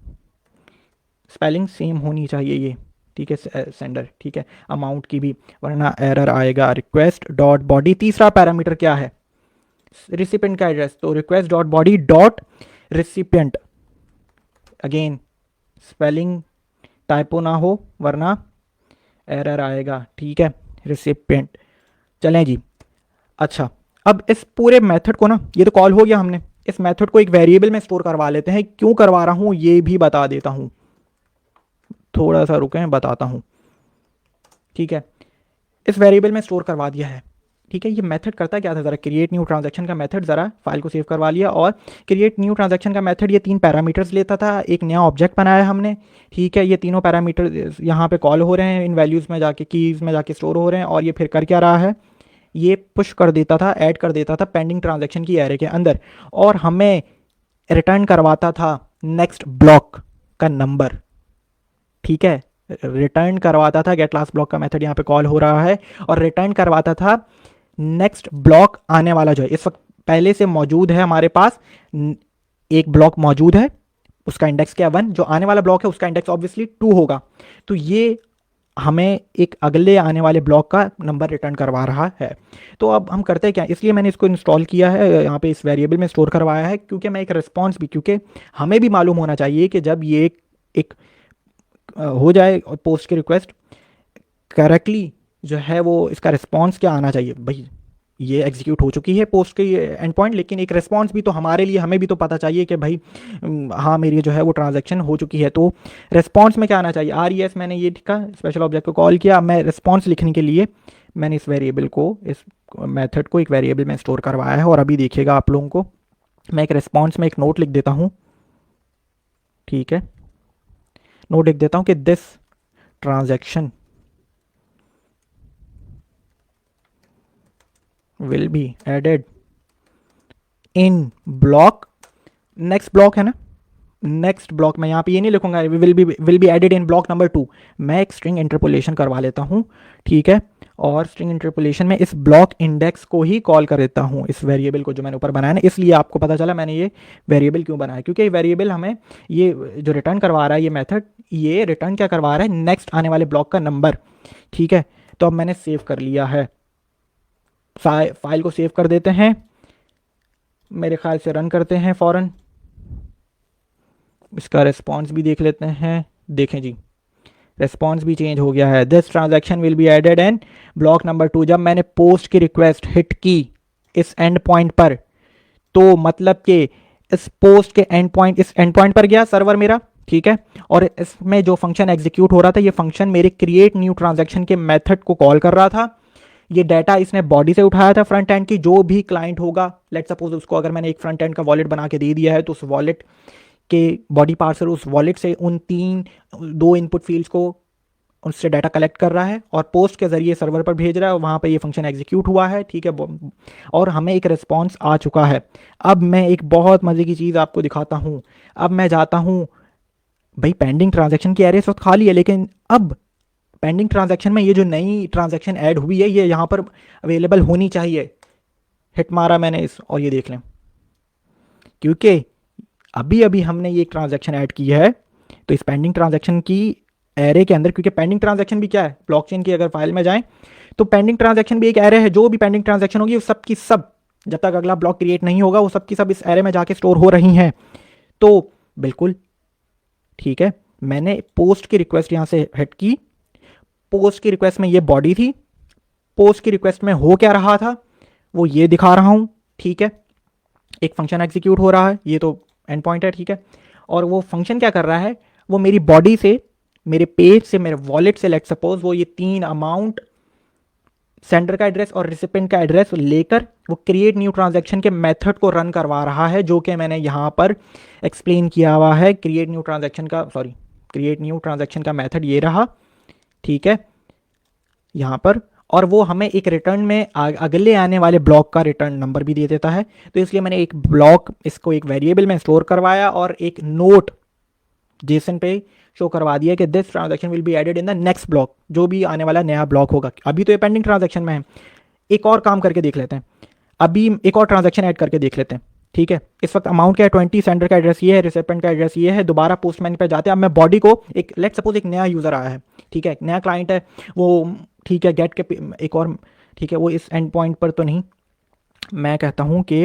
Speaker 1: spelling same होनी चाहिए ये, ठीक है, सेंडर, ठीक है, अमाउंट की भी, वरना एरर आएगा। रिक्वेस्ट डॉट बॉडी, तीसरा पैरामीटर क्या है, रिसिपेंट का एड्रेस, तो request dot body dot recipient, again spelling typo ना हो वरना एरर आएगा, ठीक है, रिसिपेंट। चलें जी, अच्छा, अब इस पूरे मेथड को ना, ये तो कॉल हो गया, हमने इस मेथड को एक वेरिएबल में स्टोर करवा लेते हैं। क्यों करवा रहा हूं ये भी बता देता हूं, थोड़ा सा रुकें, बताता हूं, ठीक है। इस वेरिएबल में स्टोर करवा दिया है, ठीक है। ये मेथड करता क्या था, ज़रा क्रिएट न्यू ट्रांजैक्शन का मेथड, ज़रा फाइल को सेव करवा लिया, और क्रिएट न्यू ट्रांजैक्शन का मेथड ये 3 पैरामीटर्स लेता था, एक नया ऑब्जेक्ट बनाया हमने, ठीक है। ये तीनों पैरामीटर यहाँ पे कॉल हो रहे हैं, इन वैल्यूज़ में जाके, कीज़ में जाके स्टोर हो रहे हैं, और ये फिर कर क्या रहा है, ये पुश कर देता था, ऐड कर देता था पेंडिंग ट्रांजैक्शन की एरे के अंदर, और हमें रिटर्न करवाता था नेक्स्ट ब्लॉक का नंबर, ठीक है, रिटर्न करवाता था, गेट लास्ट ब्लॉक का मेथड यहाँ पे कॉल हो रहा है, और रिटर्न करवाता था नेक्स्ट ब्लॉक आने वाला, जो है इस वक्त पहले से मौजूद है हमारे पास, एक ब्लॉक मौजूद है, उसका इंडेक्स क्या 1, जो आने वाला ब्लॉक है उसका इंडेक्स ऑब्वियसली 2 होगा, तो ये हमें एक अगले आने वाले ब्लॉक का नंबर रिटर्न करवा रहा है। तो अब हम करते हैं क्या, इसलिए मैंने इसको इंस्टॉल किया है यहाँ पे, इस वेरिएबल में स्टोर करवाया है, क्योंकि मैं एक रिस्पॉन्स भी, क्योंकि हमें भी मालूम होना चाहिए कि जब ये एक हो जाए पोस्ट की रिक्वेस्ट करेक्टली, जो है वो इसका रिस्पॉन्स क्या आना चाहिए, भाई ये एग्जीक्यूट हो चुकी है पोस्ट की एंड पॉइंट, लेकिन एक रिस्पॉन्स भी तो हमारे लिए, हमें भी तो पता चाहिए कि भाई हाँ मेरी जो है वो ट्रांजैक्शन हो चुकी है। तो रिस्पॉन्स में क्या आना चाहिए, RES, मैंने ये लिखा, स्पेशल ऑब्जेक्ट को कॉल किया, मैं रिस्पॉन्स लिखने के लिए मैंने इस वेरिएबल को, इस मेथड को एक वेरिएबल में स्टोर करवाया है, और अभी देखिएगा आप लोगों को, मैं एक रिस्पॉन्स में एक नोट लिख देता हूँ, ठीक है, नोट लिख देता हूँ कि this transaction will be added in block, next block है ना, नेक्स्ट ब्लॉक, मैं यहाँ पे ये नहीं लिखूंगा will be added in block number 2, मैं एक स्ट्रिंग इंटरपोलेशन करवा लेता हूँ, ठीक है, और स्ट्रिंग इंटरपोलेशन में इस ब्लॉक इंडेक्स को ही कॉल कर देता हूँ, इस वेरिएबल को जो मैंने ऊपर बनाया ना, इसलिए आपको पता चला मैंने ये वेरिएबल क्यों बनाया, क्योंकि ये वेरिएबल हमें ये जो रिटर्न करवा रहा है, ये मेथड ये रिटर्न क्या करवा रहा है, नेक्स्ट आने वाले ब्लॉक का नंबर, ठीक है। तो अब मैंने सेव कर लिया है, फाइल को सेव कर देते हैं, मेरे ख्याल से रन करते हैं फ़ौरन, इसका रिस्पॉन्स भी देख लेते हैं, देखें जी रिस्पॉन्स भी चेंज हो गया है, this transaction will be added and block number 2। जब मैंने पोस्ट की रिक्वेस्ट हिट की इस एंड पॉइंट पर, तो मतलब कि इस पोस्ट के एंड पॉइंट, इस एंड पॉइंट पर गया सर्वर मेरा, ठीक है, और इसमें जो फंक्शन एग्जीक्यूट हो रहा था, ये फंक्शन मेरे क्रिएट न्यू ट्रांजैक्शन के मेथड को कॉल कर रहा था, ये डाटा इसने बॉडी से उठाया था फ्रंट एंड की, जो भी क्लाइंट होगा, लेट सपोज उसको अगर मैंने एक फ्रंट एंड का वॉलेट बना के दे दिया है, तो उस वॉलेट के बॉडी पार्सर उस वॉलेट से उन 2 इनपुट फील्ड्स को, उससे डाटा कलेक्ट कर रहा है और पोस्ट के जरिए सर्वर पर भेज रहा है, वहाँ पे ये फंक्शन एग्जीक्यूट हुआ है, ठीक है, और हमें एक रिस्पॉन्स आ चुका है। अब मैं एक बहुत मज़े की चीज़ आपको दिखाता हूँ, अब मैं जाता हूँ, भाई पेंडिंग ट्रांजैक्शन की एरे इस वक्त खाली है, लेकिन अब पेंडिंग ट्रांजैक्शन में ये जो नई ट्रांजैक्शन ऐड हुई है, ये यहाँ पर अवेलेबल होनी चाहिए। हिट मारा मैंने इस, और ये देख लें, क्योंकि अभी अभी हमने ये एक ट्रांजैक्शन ऐड की है, तो इस पेंडिंग ट्रांजैक्शन की एरे के अंदर, क्योंकि पेंडिंग ट्रांजैक्शन भी क्या है, ब्लॉकचेन की अगर फाइल में जाएं तो पेंडिंग ट्रांजैक्शन भी एक एरे है, जो भी पेंडिंग ट्रांजैक्शन होगी वो सब की सब, जब तक अगला ब्लॉक क्रिएट नहीं होगा, वो सब की सब इस एरे में जाके स्टोर हो रही हैं। तो बिल्कुल ठीक है। मैंने पोस्ट की रिक्वेस्ट यहाँ से हिट की, पोस्ट की रिक्वेस्ट में ये बॉडी थी, पोस्ट की रिक्वेस्ट में हो क्या रहा था वो ये दिखा रहा हूँ, ठीक है। एक फंक्शन एग्जीक्यूट हो रहा है, ये तो एंड पॉइंट है, ठीक है। और वो फंक्शन क्या कर रहा है, वो मेरी बॉडी से, मेरे पेज से, मेरे वॉलेट से, लेट सपोज वो ये तीन अमाउंट, सेंडर का एड्रेस और रिसिपेंट का एड्रेस लेकर वो क्रिएट न्यू ट्रांजैक्शन के मेथड को रन करवा रहा है, जो कि मैंने यहाँ पर एक्सप्लेन किया हुआ है। क्रिएट न्यू ट्रांजैक्शन का, सॉरी, क्रिएट न्यू ट्रांजैक्शन का मेथड ये रहा, ठीक है, यहाँ पर। और वो हमें एक रिटर्न में अगले आने वाले ब्लॉक का रिटर्न नंबर भी दे देता है। तो इसलिए मैंने एक ब्लॉक, इसको एक वेरिएबल में स्टोर करवाया और एक नोट जेसन पे शो करवा दिया कि this transaction will be added in the next block, जो भी आने वाला नया ब्लॉक होगा। अभी तो ये पेंडिंग ट्रांजैक्शन में है, एक और काम करके देख लेते हैं, अभी एक और ट्रांजैक्शन ऐड करके देख लेते हैं, ठीक है। इस वक्त अमाउंट क्या है 20, सेंडर का एड्रेस ये है, रिसिपेंट का एड्रेस ये है। दोबारा पोस्टमैन पे जाते हैं। अब मैं बॉडी को, एक लेट सपोज एक नया यूज़र आया है, ठीक है, एक नया क्लाइंट है वो, ठीक है, गेट के एक और, ठीक है, वो इस एंड पॉइंट पर तो नहीं, मैं कहता हूँ कि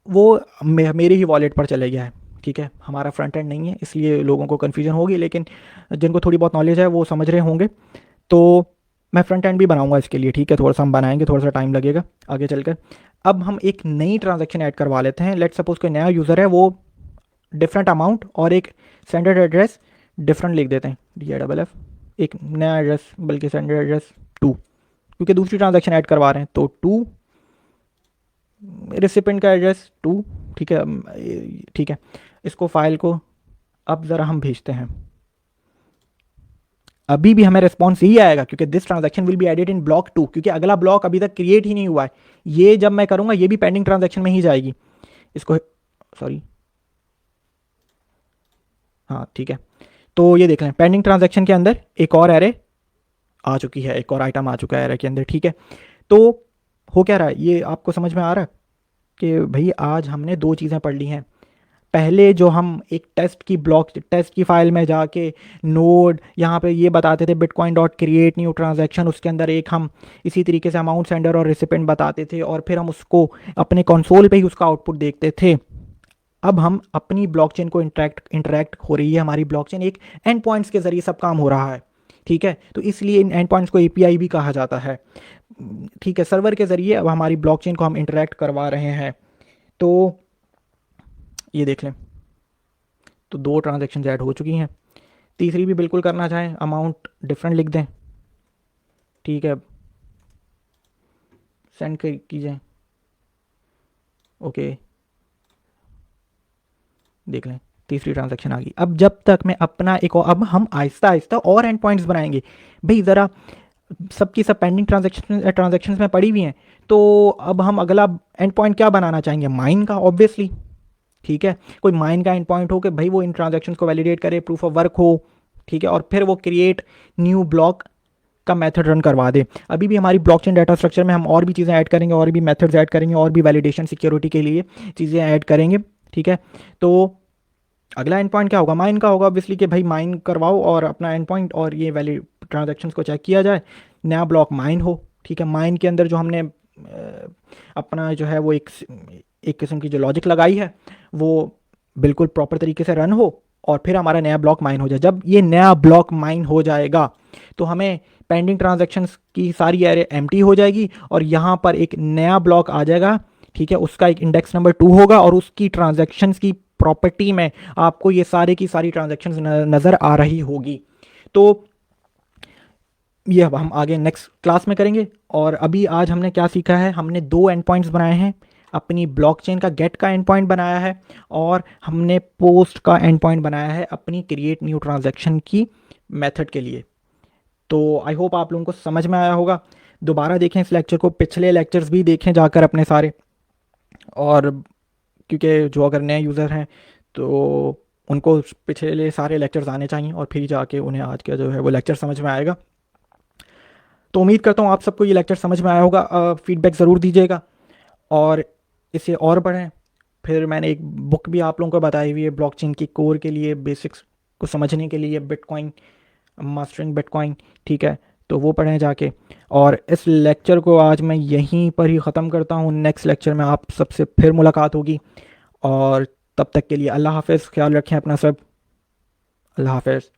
Speaker 1: वो मेरे ही वॉलेट पर चले गया है, ठीक है। हमारा फ्रंट एंड नहीं है, इसलिए लोगों को कन्फ्यूजन होगी, लेकिन जिनको थोड़ी बहुत नॉलेज है वो समझ रहे होंगे। तो मैं फ्रंट एंड भी बनाऊंगा इसके लिए, ठीक है, थोड़ा सा हम बनाएंगे, थोड़ा सा टाइम लगेगा आगे चलकर। अब हम एक नई ट्रांजैक्शन ऐड करवा लेते हैं। लेट सपोज कोई नया यूज़र है, वो डिफरेंट अमाउंट और एक सेंडर एड्रेस डिफरेंट लिख देते हैं, DIFF, एक नया एड्रेस, बल्कि सेंडर एड्रेस 2, क्योंकि दूसरी ट्रांजैक्शन ऐड करवा रहे हैं, तो 2, रिसिपेंट का एड्रेस 2, ठीक है, ठीक है। इसको फाइल को अब ज़रा हम भेजते हैं। अभी भी हमें रिस्पॉन्स यही आएगा, क्योंकि this transaction will be added in block 2, क्योंकि अगला ब्लॉक अभी तक क्रिएट ही नहीं हुआ है। ये जब मैं करूंगा ये भी पेंडिंग ट्रांजैक्शन में ही जाएगी। इसको, सॉरी, हाँ ठीक है। तो ये देख लें, पेंडिंग ट्रांजैक्शन के अंदर एक और एरे आ चुकी है, एक और आइटम आ चुका है एरे के अंदर, ठीक है। तो हो क्या रहा है, ये आपको समझ में आ रहा है कि भाई आज हमने दो चीज़ें पढ़ ली हैं। पहले जो हम एक टेस्ट की ब्लॉक, टेस्ट की फाइल में जाके नोड यहाँ पे ये बताते थे bitcoin dot create new transaction, उसके अंदर एक हम इसी तरीके से अमाउंट, सेंडर और रिसिपेंट बताते थे, और फिर हम उसको अपने कंसोल पे ही उसका आउटपुट देखते थे। अब हम अपनी ब्लॉकचेन को इंटरेक्ट हो रही है हमारी ब्लॉकचेन, एक एंड पॉइंट्स के जरिए सब काम हो रहा है, ठीक है। तो इसलिए इन एंड पॉइंट्स को API भी कहा जाता है, ठीक है। सर्वर के जरिए अब हमारी ब्लॉकचेन को हम इंटरेक्ट करवा रहे हैं। तो ये देख लें, तो दो ट्रांजैक्शन ऐड हो चुकी हैं, तीसरी भी बिल्कुल करना चाहें, अमाउंट डिफरेंट लिख दें, ठीक है, सेंड कीजिए, ओके, देख लें तीसरी ट्रांजैक्शन आ गई। अब जब तक मैं अपना एक और, अब हम आहिस्ता आहिस्ता और एंड पॉइंट्स बनाएंगे भाई, ज़रा सबकी सब पेंडिंग ट्रांजैक्शंस में पड़ी हुई हैं। तो अब हम अगला एंड पॉइंट क्या बनाना चाहेंगे, माइन का, ऑब्वियसली, ठीक है। कोई माइन का एंड पॉइंट हो कि भाई वो इन ट्रांजैक्शंस को वैलिडेट करे, प्रूफ ऑफ वर्क हो, ठीक है, और फिर वो क्रिएट न्यू ब्लॉक का मेथड रन करवा दे। अभी भी हमारी ब्लॉकचेन डाटा स्ट्रक्चर में हम और भी चीज़ें ऐड करेंगे, और भी मेथड्स ऐड करेंगे, और भी वैलिडेशन सिक्योरिटी के लिए चीज़ें ऐड करेंगे, ठीक है। तो अगला एंड पॉइंट क्या होगा, माइन का होगा ऑब्वियसली, कि भाई माइन करवाओ और अपना एंड पॉइंट और ये वैलिड ट्रांजैक्शंस को चेक किया जाए, नया ब्लॉक माइन हो, ठीक है। माइन के अंदर जो हमने अपना जो है वो एक किस्म की जो लॉजिक लगाई है वो बिल्कुल प्रॉपर तरीके से रन हो, और फिर हमारा नया ब्लॉक माइन हो जाए। जब ये नया ब्लॉक माइन हो जाएगा तो हमें पेंडिंग ट्रांजैक्शंस की सारी एरे एम्प्टी हो जाएगी, और यहाँ पर एक नया ब्लॉक आ जाएगा, ठीक है। उसका एक इंडेक्स नंबर 2 होगा, और उसकी ट्रांजैक्शंस की प्रॉपर्टी में आपको ये सारे की सारी ट्रांजैक्शंस नज़र आ रही होगी। तो ये अब हम आगे नेक्स्ट क्लास में करेंगे। और अभी आज हमने क्या सीखा है, हमने दो एंड पॉइंट्स बनाए हैं, अपनी ब्लॉकचेन का गेट का एंड पॉइंट बनाया है, और हमने पोस्ट का एंड पॉइंट बनाया है अपनी क्रिएट न्यू ट्रांजैक्शन की मेथड के लिए। तो आई होप आप लोगों को समझ में आया होगा। दोबारा देखें इस लेक्चर को, पिछले लेक्चर्स भी देखें जाकर अपने सारे, और क्योंकि जो अगर नए यूज़र हैं तो उनको पिछले सारे लेक्चर्स आने चाहिए, और फिर जाके उन्हें आज का जो है वो लेक्चर समझ में आएगा। तो उम्मीद करता हूँ आप सबको ये लेक्चर समझ में आया होगा। फीडबैक ज़रूर दीजिएगा और इसे और पढ़ें। फिर मैंने एक बुक भी आप लोगों को बताई हुई है ब्लॉकचेन की कोर के लिए, बेसिक्स को समझने के लिए, बिटकॉइन, मास्टरिंग बिटकॉइन, ठीक है। तो वो पढ़ें जाके। और इस लेक्चर को आज मैं यहीं पर ही ख़त्म करता हूँ। नेक्स्ट लेक्चर में आप सबसे फिर मुलाकात होगी, और तब तक के लिए अल्लाह हाफ़िज़, ख्याल रखें अपना सब। अल्लाह हाफ़िज़।